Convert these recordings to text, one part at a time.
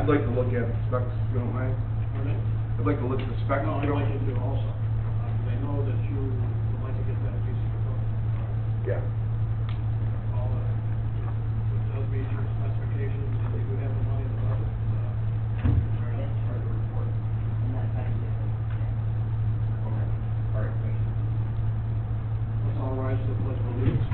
I'd like to look at the specs, if you don't mind. Pardon? I'd like to look at the specs. No, if I'd you don't- like you to also. I know that you would like to get that piece of equipment. Yeah. All that, it does meet your specifications, and you do have the money in the budget. Very nice, part of the report. All right, thank you. Let's all rise to the pledge of allegiance.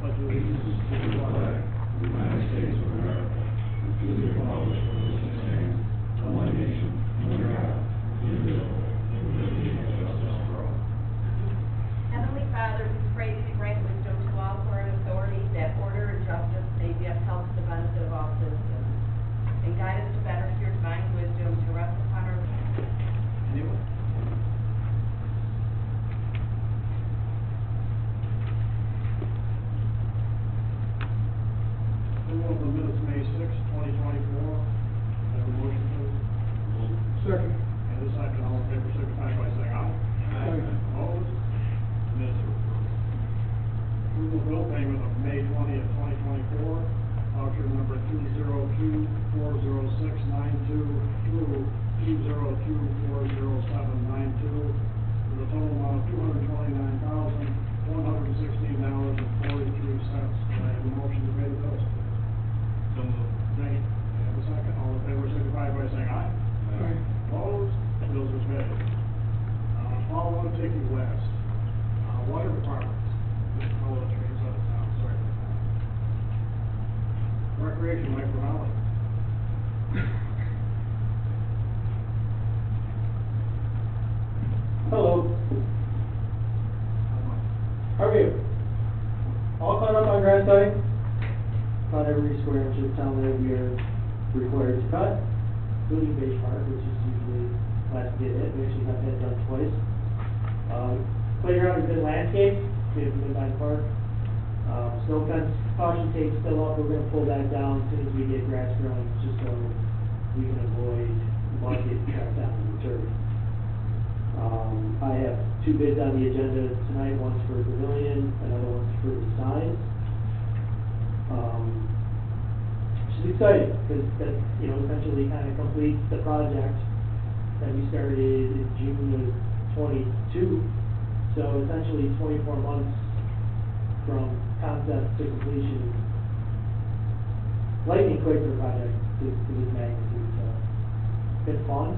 Pledge allegiance to the flag. United States of America, to the republic for which it stands, one nation, under God, indivisible, with liberty and justice for all. Heavenly Father, we pray that you grant wisdom to all who are in authority, that order and justice may be upheld to the benefit of all citizens, and guide us to better your divine wisdom to rest upon our... Anyone? Approval of the minutes, May 6, 2024. Have a motion, please. Second. And a second, all in favor, signify by saying aye. Aye. Opposed? Minutes are approved. Approval of bill payment of May 20th, 2024, voucher number 202-40692 through 202-40792, with a total amount of $229,116.43. Can I have a motion to pay the bills? So moved. Thank you. Can I have a second? All in favor, signify by saying aye. Aye. Opposed? Bills are paid. Paul Ticky West, Water Department. Just follow the trains out of town, sorry about that. Recreation, Mike Ronaldo. Hello, how are you? All caught up on grass cutting? Cut every square inch of town that we are required to cut, including Beige Park, which is usually last to get hit. We actually got that done twice. Playground has been landscaped, we have Midline Park. Snow fence caution tape still up, we're gonna pull that down as soon as we get grass growing, just so we can avoid mud getting trapped down in the turf. I have two bids on the agenda tonight, one's for pavilion, another one's for the signs. Which is exciting, because that, essentially kind of completes the project that we started in June of '22. So essentially 24 months from concept to completion. Lightning quick for a project to this magnitude, so it's been fun,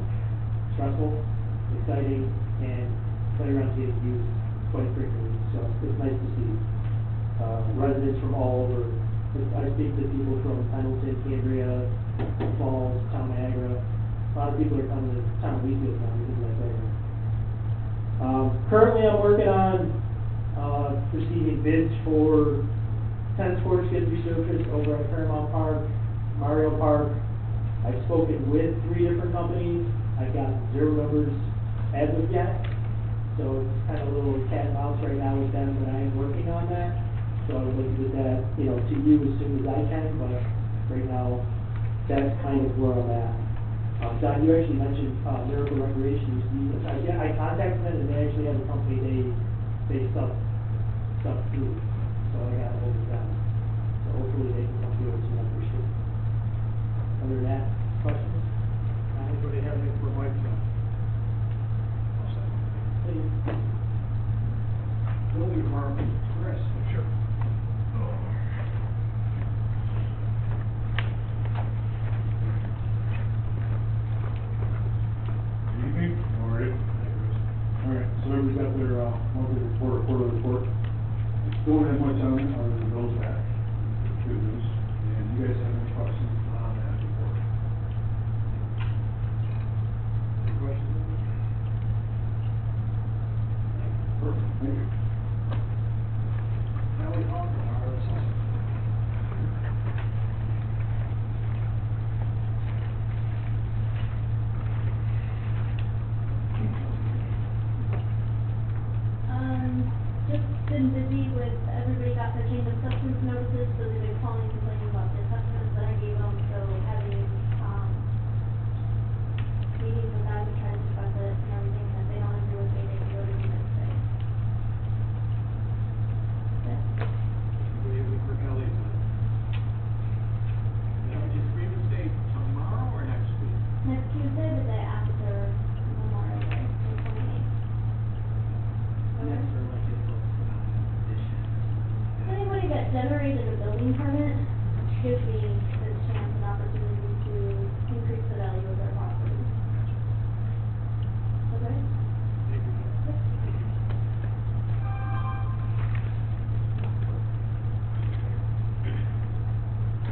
stressful, exciting, and playgrounds getting used quite frequently, so it's nice to see. Residents from all over, I speak to people from Pendleton, Cambria, Falls, Town Niagara. A lot of people are coming to Town of Wheatfield now because of that playground. Currently I'm working on receiving bids for tennis courts get resurfaced over at Paramount Park, Mario Park. I've spoken with 3 different companies. I've got 0 numbers as of yet, so it's kind of a little cat and mouse right now with them, but I am working on that. So I would like to get that, to you as soon as I can, but right now, that's kind of where I'm at. Don, you actually mentioned Miracle Recreation. I contacted them, and they actually have a company they sub through, so I got a hold of them. So hopefully they can come through with some membership. Other than that, questions? Anybody have anything for Mike tonight? Building department, Chris. Sure. Good evening, how are you? All right, so everybody's got their monthly report, quarterly report. Don't have much on it, other than bills back. Good news. And you guys have any questions on that report? Any questions? Perfect, thank you. Sally Conklin, our assistant. Just been busy with, everybody got their change of substance notices, so they've been calling and complaining about the assessments that I gave them, so having, meetings with them to try to discuss it and everything, and if they don't agree with me, they can go to the next day. gives me this chance and opportunity to increase the value of their property. Okay? Thank you.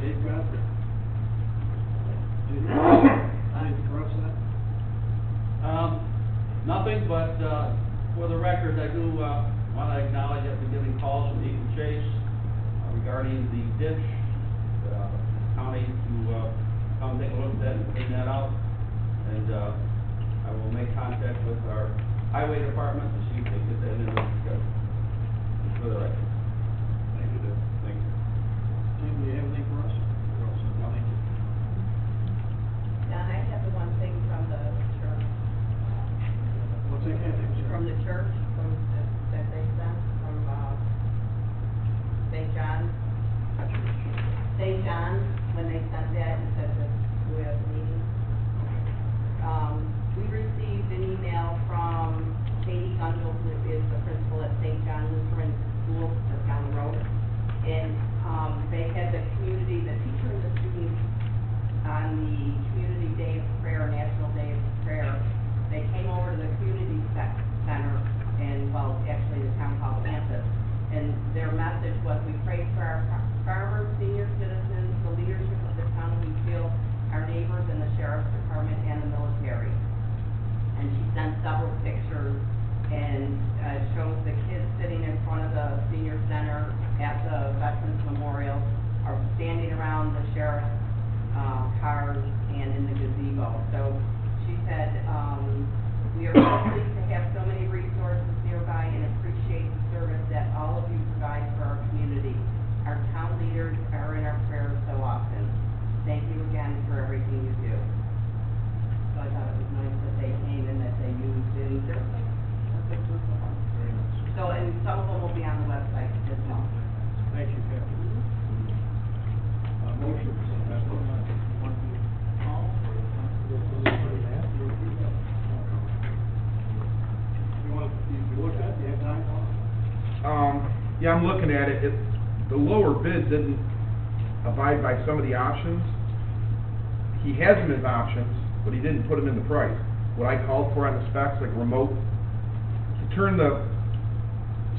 Dave Bradford. Anything for us on that? Nothing, but, for the record, I do, want to acknowledge I've been getting calls from Eaton Chase regarding the ditch, county to, come take a look at that and clean that out. And, I will make contact with our highway department to see if they get that in the schedule. Just for the record. Thank you, Dave. Thank you. Tim, do you have anything for us? Thank you. Don, I have the one thing from the church, What's that, Kathy? from the church, that they sent, from, St. John's. St. John's, when they sent that, and said that we have a meeting. We received an email from Katie Gundel, who is the principal at St. John Lutheran School, that's down the road. And, they had the community, the teacher and the students on the Community Day of Prayer, National Day of Prayer. They came over to the community center and, well, actually the town hall campus. And their message was, we pray for our farmers, senior citizens, the leadership of the town we feel, our neighbors in the sheriff's department and the military. And she sent several pictures and shows the kids sitting in front of the senior center at the Veterans Memorial, are standing around the sheriff's cars and in the gazebo. So she said, we are so pleased to have so many resources nearby and appreciate the service that all of you provide for our community. Our town leaders are in our prayers so often. Thank you again for everything you do. So I thought it was nice that they came and that they used in their, Very nice. so, and some of them will be on the website as well. Thank you, Kathy. Motion. Want to call You want, you look at it, you have time? Yeah, I'm looking at it, the lower bid didn't abide by some of the options. He has them as options, but he didn't put them in the price. What I called for on the specs, like remote, to turn the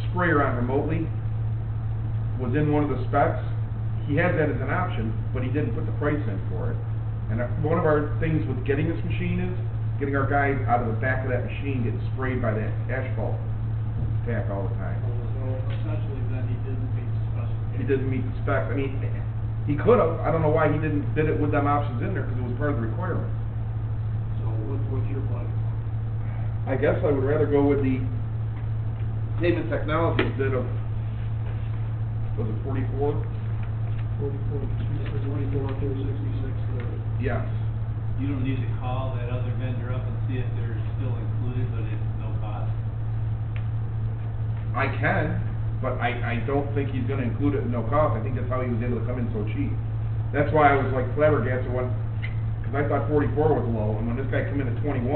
sprayer on remotely, was in one of the specs. He had that as an option, but he didn't put the price in for it. And one of our things with getting this machine is, getting our guys out of the back of that machine, getting sprayed by that asphalt pack all the time. So essentially then he didn't meet the specifications. He didn't meet the specs. I mean, he could have. I don't know why he didn't bid it with them options in there, because it was part of the requirement. So what's your pleasure? I guess I would rather go with the Pavement Technologies bid of, was it 44? 24,266. Yes. You don't need to call that other vendor up and see if they're still included, but it's no cost. I can, but I don't think he's gonna include it at no cost. I think that's how he was able to come in so cheap. That's why I was like flabbergasted when, because I thought 44 was low, and when this guy came in at 21,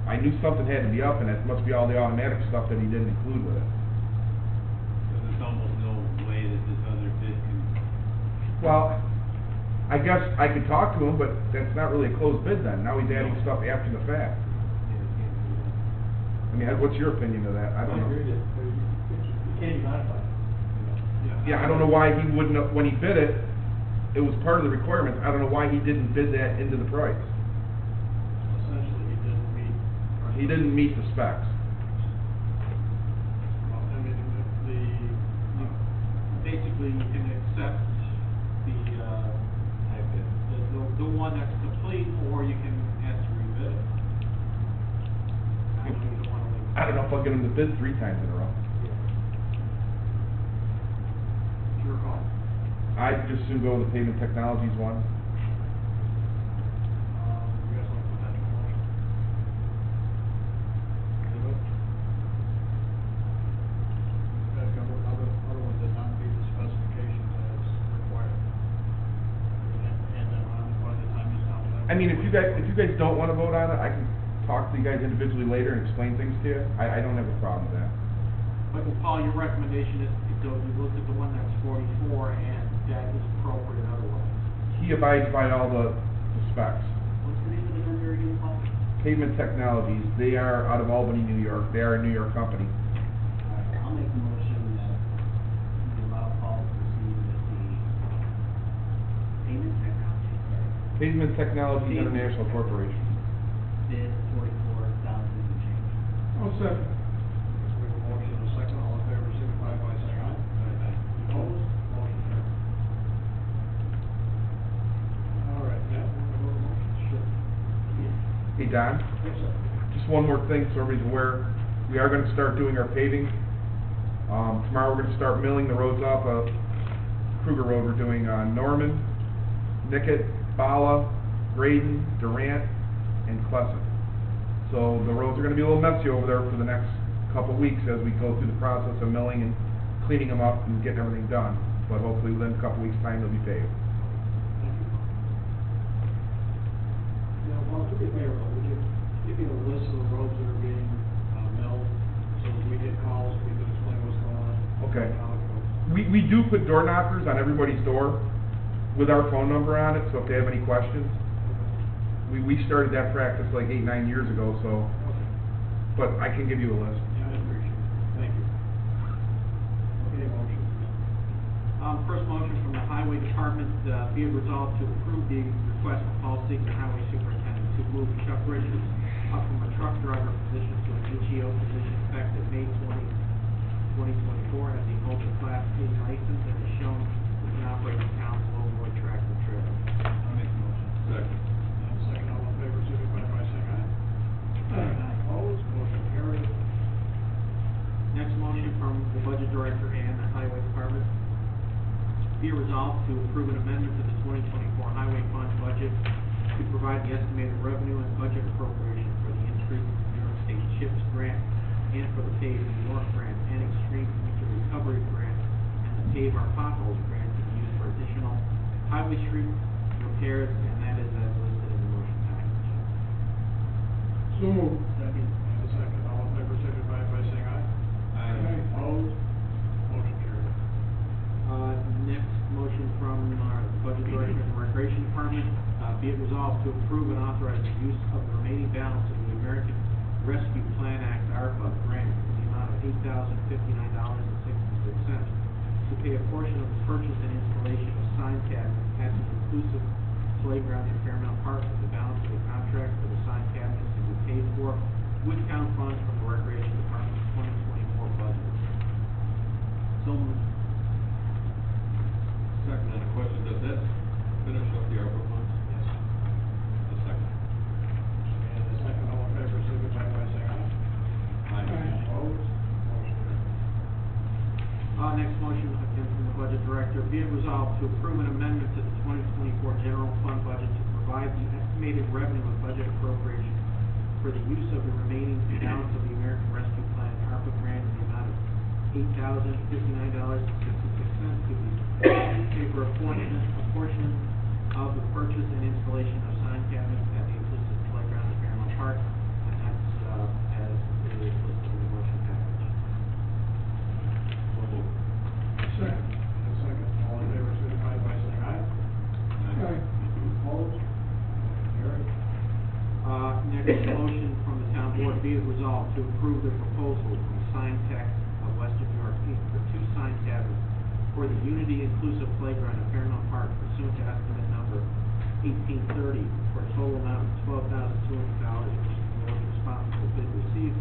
I knew something had to be up, and it must be all the automatic stuff that he didn't include with it. Because there's almost no way that this other bid can. Well, I guess I could talk to him, but that's not really a closed bid then. Now he's adding stuff after the fact. I mean, what's your opinion of that? I don't know. It can't be modified. Yeah, I don't know why he wouldn't have, when he bid it, it was part of the requirements. I don't know why he didn't bid that into the price. Essentially, he didn't meet. He didn't meet the specs. Well, I mean, Basically, you can accept the one that's complete, or you can ask to rebid it. I know you don't want to leave. I don't know if I'll get him to bid 3 times in a row. It's your call. I'd just soon go with the Pavement Technologies one. You guys want to put that in motion? David? Guys got other ones that don't meet the specifications as required. And then by the time you stop that. I mean, if you guys don't wanna vote on it, I can talk to you guys individually later and explain things to you. I don't have a problem with that. Michael Paul, your recommendation is to go, you look at the one that's 44 and that is appropriate otherwise. He abides by all the specs. What's the name of the vendor again, Paul? Pavement Technologies, they are out of Albany, New York. They are a New York company. I'll make the motion that we allow Paul to proceed with the payment technology, Pavement Technologies Pavement. International Corporation. bid $44,000 and change. I'll second. We have a motion and a second, all in favor, signify by saying aye. Opposed, motion carried. All right, Matt, want to go to motion? Sure. Hey, Don, Yes, sir. just one more thing so everybody's aware. We are gonna start doing our paving. Tomorrow we're gonna start milling the roads off of Kruger Road. We're doing, Norman, Nicket, Bala, Graydon, Durant, and Clesson. So the roads are gonna be a little messy over there for the next couple of weeks as we go through the process of milling and cleaning them up and getting everything done. But hopefully within a couple of weeks' time, they'll be paved. Now, Paul, do me a favor, would you give me a list of the roads that are being milled, so that we get calls, we can explain what's going on? Okay. How it goes. We do put door knockers on everybody's door with our phone number on it, so if they have any questions. We started that practice like 8-9 years ago, so, Okay. but I can give you a list. Yeah, I appreciate it, thank you. Okay, motion. First motion from the Highway Department, be it resolved to approve the request of Paul Seeger, Highway Superintendent, to move Chuck Richards up from a truck driver position to an HEO position effective May 2024, as he holds a Class A license and is shown who can operate the town's low-boy tractor trailer. I'll make the motion. Second. And second, all in favor, signify by saying aye. Opposed, motion carried. Next motion from the Budget Director and the Highway Department. Be it resolved to approve an amendment to the 2024 Highway Fund budget to provide the estimated revenue and budget appropriation for the increase in New York State CHIPS grant and for the Pave New York grant and Extreme Winter Recovery grant and the Pave Our Potholes grant to be used for additional highway street repairs, and that is as listed in the motion package. So moved. Second. And a second, all in favor, signify by saying aye. Aye. Opposed, motion carried. Next motion from our Budget Director and the Recreation Department, be it resolved to approve and authorize the use of the remaining balance of the American Rescue Plan Act ARPA grant in the amount of $8,059.66 to pay a portion of the purchase and installation of sign cabinets at the inclusive playground in Fairmount Park, with the balance of the contract for the sign cabinets to be paid for with town funds from the Recreation Department's 2024 budget. So moved. Second, on the question, does that finish up the ARPA funds? Yes. The second. And a second, all in favor, signify by saying aye. Opposed, motion carried. Next motion, again from the Budget Director, be it resolved to approve an amendment to the 2024 General Fund budget to provide the estimated revenue and budget appropriation for the use of the remaining balance of the American Rescue Plan ARPA grant in the amount of $8,059.66 to be paid for a portion of the purchase and installation of sign cabinets at the inclusive playground at Fairmount Park, and that's, as it is listed in the motion package. So moved. Second. And a second, all in favor, signify by saying aye. Opposed, motion carried. Next motion from the town board, be it resolved to approve the proposal from Sign Tech of Western New York Inc. for 2 sign cabinets for the Unity Inclusive Playground at Fairmount Park pursuant to estimate number 1830 for a total amount of $12,200, which is the lowest responsible bid received,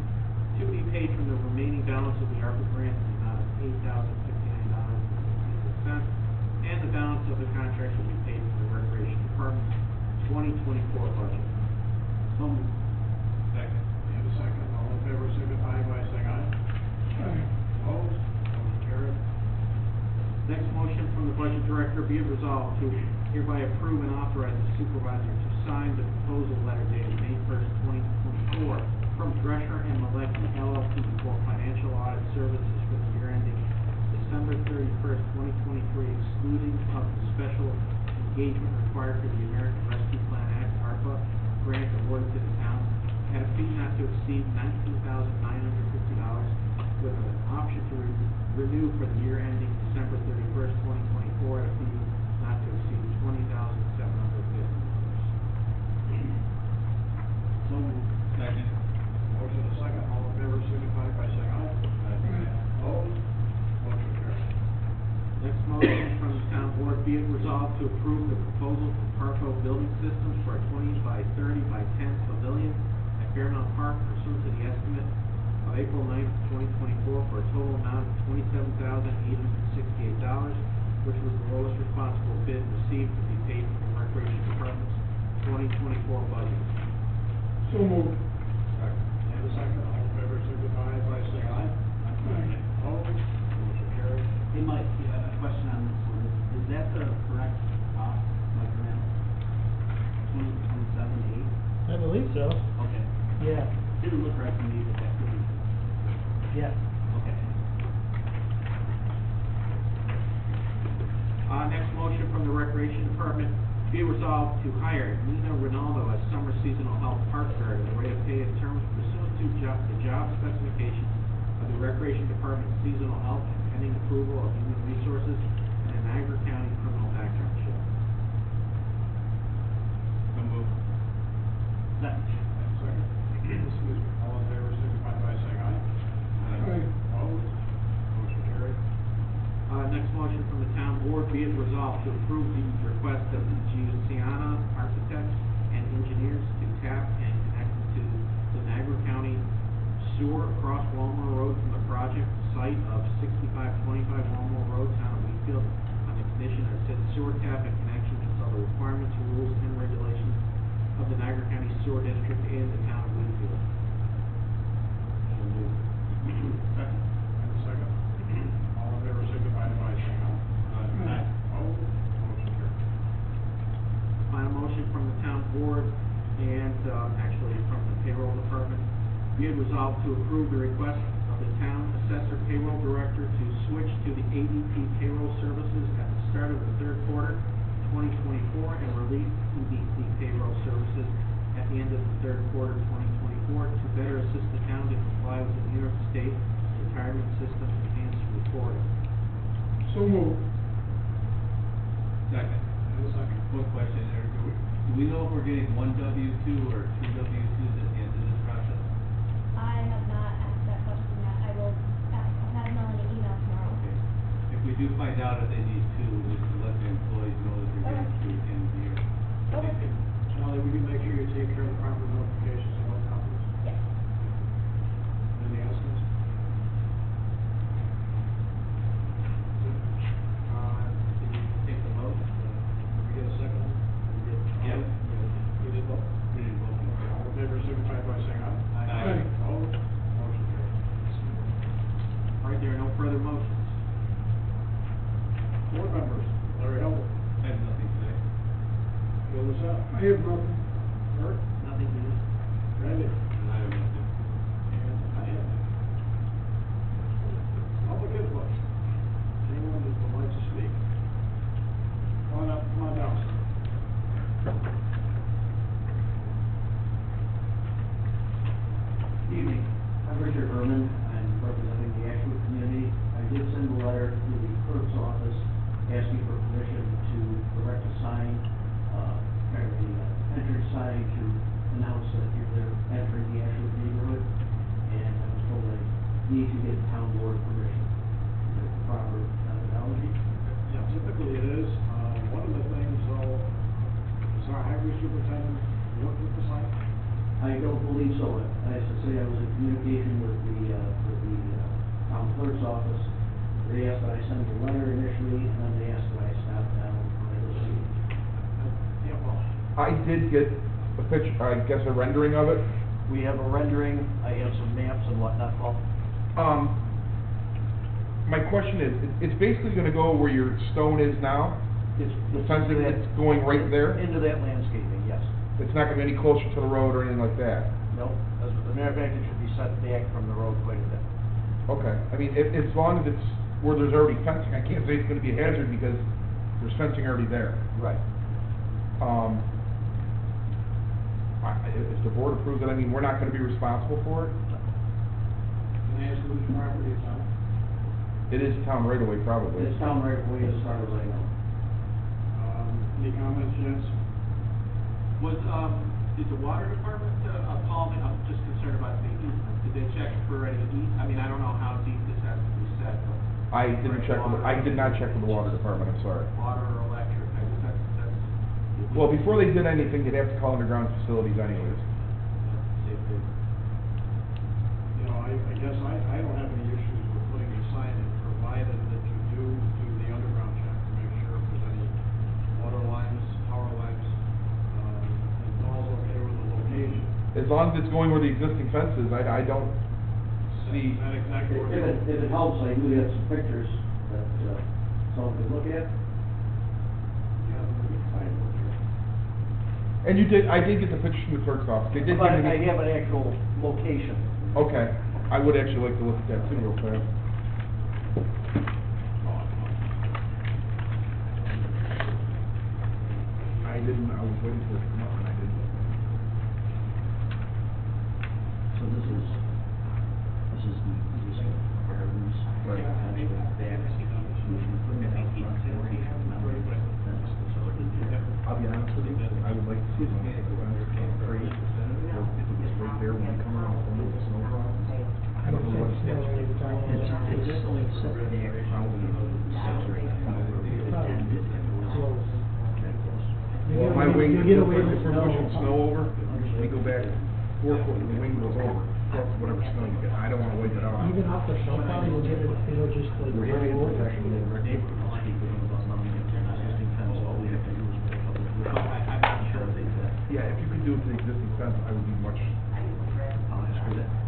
to be paid from the remaining balance of the ARPA grant in the amount of $8,059.66, and the balance of the contract will be paid from the Recreation Department's 2024 budget. So moved. Second. And a second, all in favor, signify by saying aye. Opposed, motion carried. Next motion from the Budget Director, be it resolved to hereby approve and authorize the supervisor to sign the proposal letter dated May 1st, 2024, from Drescher and Malecki LLP for financial audit services for the year ending December 31st, 2023, excluding of the special engagement required for the American Rescue Plan Act ARPA grant awarded to the town at a fee not to exceed $19,950, with an option to renew for the year ending December 31st, 2024, at a fee $20,750. So moved. Second. Motion and a second, all in favor, signify by saying aye. Opposed? Motion carries. Next motion from the town board, be it resolved to approve the proposal for Parco Building Systems for a 20 by 30 by 10 pavilion at Fairmount Park pursuant to the estimate of April 9th, 2024, for a total amount of $27,868, which was the lowest responsible bid received to be paid from the Recreation Department's 2024 budget. So moved. And a second, all in favor, signify by saying aye. Opposed? Motion carries. Hey, Mike, a question on this one. Is that the correct cost, Mike, now? 27.8? I believe so. Okay. Yeah, Didn't look right to me, but that could be. yeah. Okay. Next motion from the Recreation Department, be resolved to hire Nina Ronaldo as summer seasonal health park guard at a rate of pay in terms pursuant to the job specifications of the Recreation Department seasonal health and pending approval of Human Resources and a Niagara County criminal background check. So moved. Second. Second. Excuse me, all in favor, signify by saying aye. Opposed? Motion carries. Next motion from the town board, be it resolved to approve the request of the Giussiana Architects and Engineers to tap and connect to the Niagara County sewer across Walmore Road from the project site of 6525 Walmore Road, town of Wheatfield, on the condition that said sewer tap and connection fulfill the requirements, rules, and regulations of the Niagara County Sewer District and the town of Wheatfield. Second. And a second. All in favor, signify by saying aye. Opposed? Motion carries. Final motion from the town board and, actually from the payroll department. Be it resolved to approve the request of the town assessor payroll director to switch to the ADP payroll services at the start of the third quarter 2024 and release EDP payroll services at the end of the third quarter 2024 to better assist the town to comply with the New York State Retirement System Enhanced Reporting. So moved. Second. And a second. One question there, do we know if we're getting one W-2 or two W-2s at the end of this process? I have not asked that question yet. I will have Melanie email tomorrow. Okay. If we do find out if they need two, just to let the employees know that they're getting two at the end of the year. Okay. Charlie, will you make sure you take care of the proper notifications of what happens? Yes. Any estimates? Did you take the vote? Did we get a second? Yeah. We did both? We didn't vote. Okay, all in favor, signify by saying aye. Aye. Opposed? Motion carries. All right, there are no further motions. Board members, Larry Elder, I have nothing today. Bill Lizette, I have nothing. Kurt, Nothing to use. Randy, I have nothing. and I have. Public input. Anyone that would like to speak? Come on up, come on down. Evening, I'm Richard Herman, I'm representing the Ashwood community. I did send a letter to the clerk's office asking for permission to erect a sign, apparently entrance sign to announce that they're entering the Ashwood neighborhood. And I was told I need to get town board permission. Is that the proper methodology? Yeah, typically it is. One of the things though, is our highway superintendent work with the site? I don't believe so. As I say, I was in communication with the town clerk's office. They asked that I send a letter initially, and then they asked that I stop down when I go see. Yeah, well, I did get a picture, I guess a rendering of it. We have a rendering, I have some maps and whatnot, Paul. My question is, it's basically gonna go where your stone is now? It's The fencing, it's going right there? Into that landscaping, yes. It's not gonna be any closer to the road or anything like that? No, as a matter of fact, it should be set back from the road quite a bit. Okay, I mean, as long as it's where there's already fencing, I can't say it's gonna be a hazard because there's fencing already there. Right. If the board approves it, I mean, we're not gonna be responsible for it? can I ask whose property it's on? It is town right away, probably. It's down right away as far as I know. Any comments, gents? Was, is the water department, Paul, I'm just concerned about the easement. Did they check for any I mean, I don't know how deep this has to be set, but. I did not check with the water department, I'm sorry. Water or electric, I guess that's. Well, before they did anything, they'd have to call underground facilities anyways. You know, I guess I don't have any issues with putting a sign in, provided that you do the underground check to make sure if there's any water lines, power lines, and all's okay with the location. As long as it's going where the existing fence is, I don't see. Is that exactly where If it helps, I do have some pictures that, someone could look at. And I did get the pictures from the clerk's office. They did give But me. I have an actual location. Okay, I would actually like to look at that too real fast. I was waiting for it to come up and I didn't. So this is the gardens. Right. I'll be honest with you, I would like to see one of the fence came free, if it was right there when you come around the corner with the snow plow. I don't know what it's. It's only set there. Well, my wing, if we're pushing snow over, we go back 4 foot and the wing goes over, plus whatever snow you get. I don't wanna wipe it out. Even off the snow plow, you'll get it, it'll just like. We're having roll over. protection in the record. Yeah, if you could do it to the existing fence, I would be much.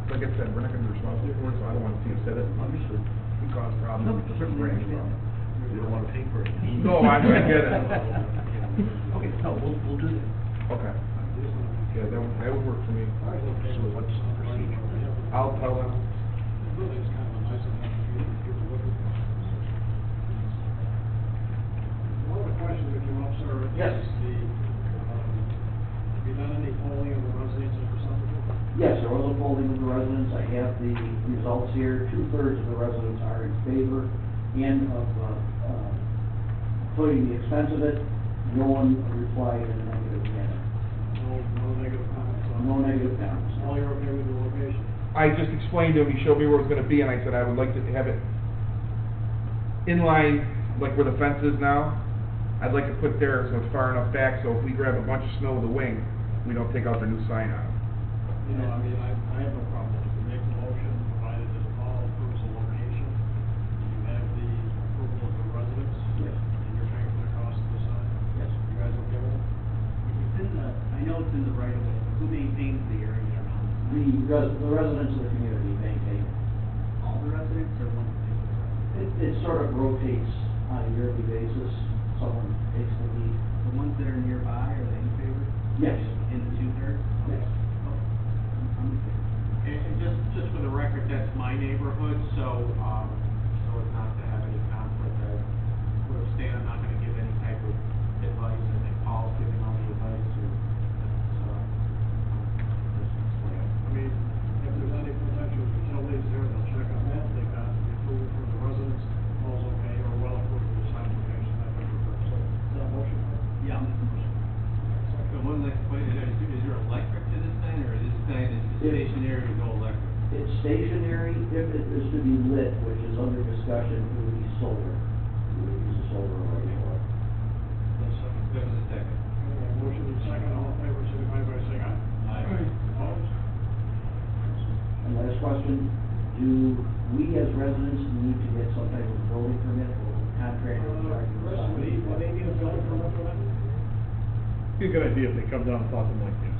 Like I said, we're not gonna be responsible for it, so I don't wanna see it set it. Understood. We cause problems. You don't wanna pay for it. No, I get it. Okay, no, we'll do that. Okay. Yeah, that would work for me. So what's the procedure? I'll tell them. The building's kind of a nice enough for you to look at. One of the questions that came up, sir, Yes. is have you done any polling of the residents of the subdivision? Yes, there was a polling of the residents, I have the results here, 2/3 of the residents are in favor and of, putting the expense of it, no one replied in a negative manner. No negative comments on it? No negative comments. All you're okay with the location? I just explained to him, he showed me where it was gonna be, and I said I would like to have it in line, like where the fence is now. I'd like to put there so it's far enough back, so if we grab a bunch of snow with the wing, we don't take out their new sign on it. You know, I mean, I have no problem with it. Make the motion, provided that Paul approves the location. You have the approval of the residents. Yes. And you're paying for the cost of the sign. Yes. You guys okay with it? It's in the, I know it's in the right of way, but who maintains the area around? The residents of the community maintain it. All the residents or one particular resident? It sort of rotates on a yearly basis, someone takes the lead. The ones that are nearby, are they in favor? Yes. In the 2/3? Yes. I'm in favor. And just for the record, that's my neighborhood, so as not to have any conflict, I would abstain, I'm not gonna give any type of advice, I think Paul's giving all the advice, I mean, if there's any potential utilities there, they'll check on that. They got the approval from the residents, all's okay, or well approved with the sign location, that type of thing. So, is that a motion? Yeah, I'm in motion. So one last question, is there electric to this thing, or this thing is stationary with no electric? It's stationary, if it is to be lit, which is under discussion, it would be solar. We would use a solar array for it. That was a second. Motion and second, all in favor, signify by saying aye. Aye. Opposed? And last question, do we as residents need to get some type of building permit or contractor in charge of the Chris, would they need a building permit for that? Be a good idea if they come down and talk to them like this.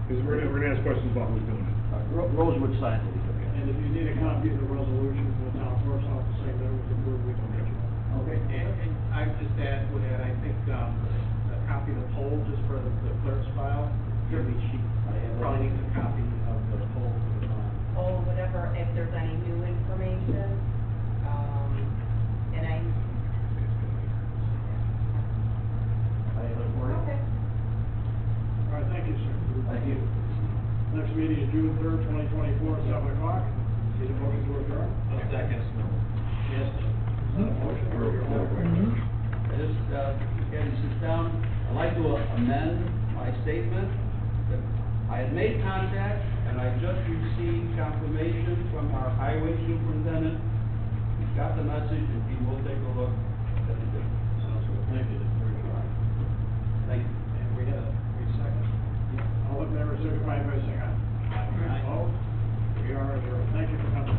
Because we're gonna ask questions about who's doing it. Rosewood sign will be good. And if you need a copy of the resolution from the town clerk's office saying that it was approved, we can get you one. Okay. And I would add, I think, a copy of the poll, just for the clerk's file. Maybe she probably needs a copy of the poll for the file. Or whatever, if there's any new information, and I. I have it for you. Okay. All right, thank you, sir. Thank you. Next meeting is June 3rd, 2024, at 7 o'clock. Need a motion to adjourn? A second. Yes. Motion to adjourn. Candy sits down, I'd like to amend my statement that I had made contact and I just received confirmation from our highway superintendent. He's got the message and he will take a look at the difference. Sounds good, thank you, that's very good. Thank you. And we have a second. All in favor, signify by saying aye. Aye. Opposed? We are adjourned. Thank you for coming.